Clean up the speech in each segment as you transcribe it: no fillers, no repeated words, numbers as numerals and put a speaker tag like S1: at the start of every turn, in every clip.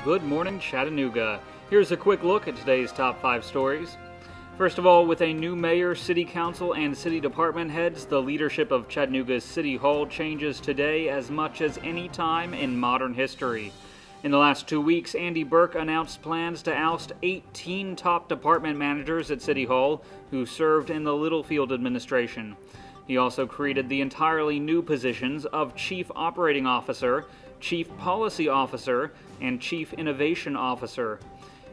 S1: Good morning, Chattanooga. Here's a quick look at today's top 5 stories. First of all, with a new mayor, city council, and city department heads, the leadership of Chattanooga's City Hall changes today as much as any time in modern history. In the last 2 weeks, Andy Berke announced plans to oust 18 top department managers at City Hall who served in the Littlefield administration. He also created the entirely new positions of Chief Operating Officer, Chief Policy Officer, and Chief Innovation Officer.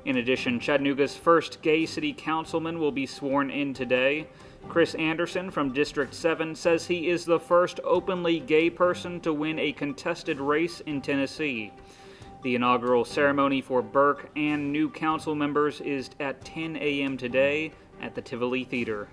S1: In addition, Chattanooga's first gay city councilman will be sworn in today. Chris Anderson from District 7 says he is the first openly gay person to win a contested race in Tennessee. The inaugural ceremony for Berke and new council members is at 10 a.m. today at the Tivoli Theater.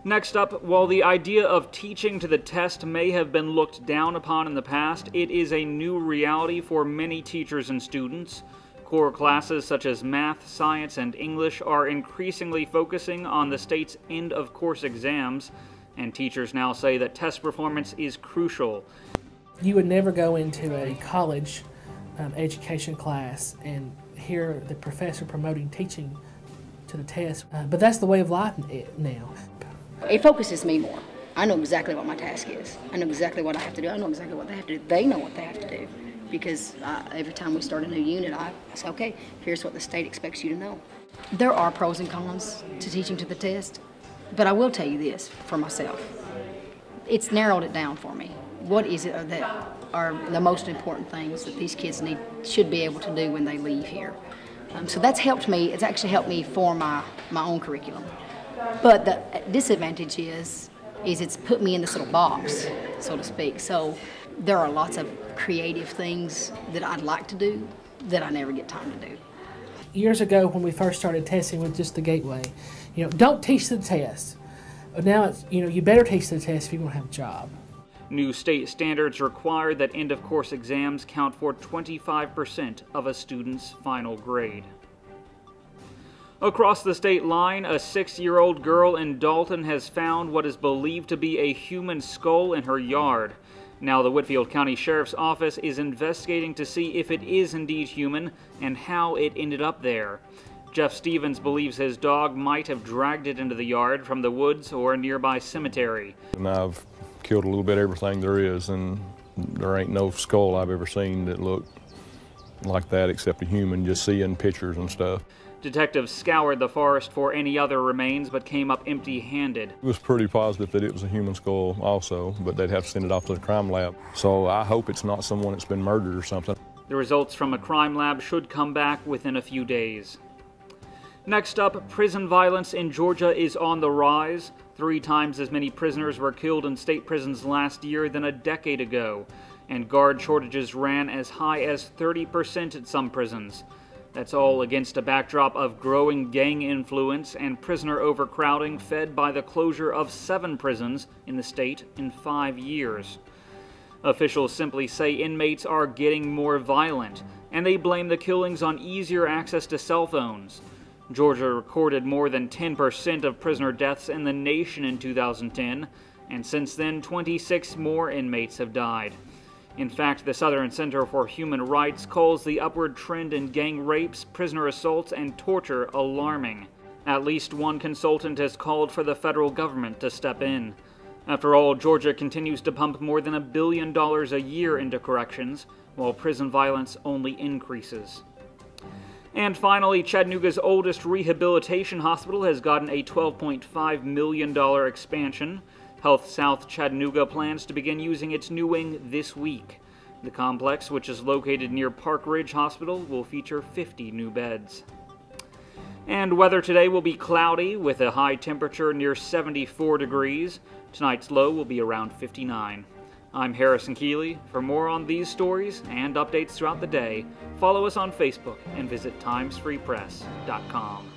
S1: Next up, while the idea of teaching to the test may have been looked down upon in the past, it is a new reality for many teachers and students. Core classes such as math, science, and English are increasingly focusing on the state's end-of-course exams, and teachers now say that test performance is crucial.
S2: You would never go into a college education class and hear the professor promoting teaching to the test, but that's the way of life now.
S3: It focuses me more. I know exactly what my task is. I know exactly what I have to do. I know exactly what they have to do. They know what they have to do. Because every time we start a new unit, I say, okay, here's what the state expects you to know. There are pros and cons to teaching to the test, but I will tell you this for myself. It's narrowed it down for me. What is it that are the most important things that these kids should be able to do when they leave here? So that's helped me. It's actually helped me form my own curriculum. But the disadvantage is it's put me in this little box, so to speak. So there are lots of creative things that I'd like to do that I never get time to do.
S2: Years ago when we first started testing with just the gateway, don't teach the test. But now it's, you better teach the test if you're going to have a job.
S1: New state standards require that end-of-course exams count for 25% of a student's final grade. Across the state line, a 6-year-old girl in Dalton has found what is believed to be a human skull in her yard. Now the Whitfield County Sheriff's Office is investigating to see if it is indeed human and how it ended up there. Jeff Stevens believes his dog might have dragged it into the yard from the woods or a nearby cemetery.
S4: And I've killed a little bit of everything there is, and there ain't no skull I've ever seen that looked like that except a human, just seeing pictures and stuff.
S1: Detectives scoured the forest for any other remains, but came up empty-handed.
S4: It was pretty positive that it was a human skull also, but they'd have to send it off to the crime lab. So I hope it's not someone that's been murdered or something.
S1: The results from a crime lab should come back within a few days. Next up, prison violence in Georgia is on the rise. 3 times as many prisoners were killed in state prisons last year than a decade ago, and guard shortages ran as high as 30% at some prisons. That's all against a backdrop of growing gang influence and prisoner overcrowding fed by the closure of 7 prisons in the state in 5 years. Officials simply say inmates are getting more violent, and they blame the killings on easier access to cell phones. Georgia recorded more than 10% of prisoner deaths in the nation in 2010, and since then 26 more inmates have died. In fact, the Southern Center for Human Rights calls the upward trend in gang rapes, prisoner assaults, and torture alarming. At least one consultant has called for the federal government to step in. After all, Georgia continues to pump more than $1 billion a year into corrections, while prison violence only increases. And finally, Chattanooga's oldest rehabilitation hospital has gotten a $12.5 million expansion. Healthsouth Chattanooga plans to begin using its new wing this week. The complex, which is located near Park Ridge Hospital, will feature 50 new beds. And weather today will be cloudy with a high temperature near 74 degrees. Tonight's low will be around 59. I'm Harrison Keeley. For more on these stories and updates throughout the day, follow us on Facebook and visit timesfreepress.com.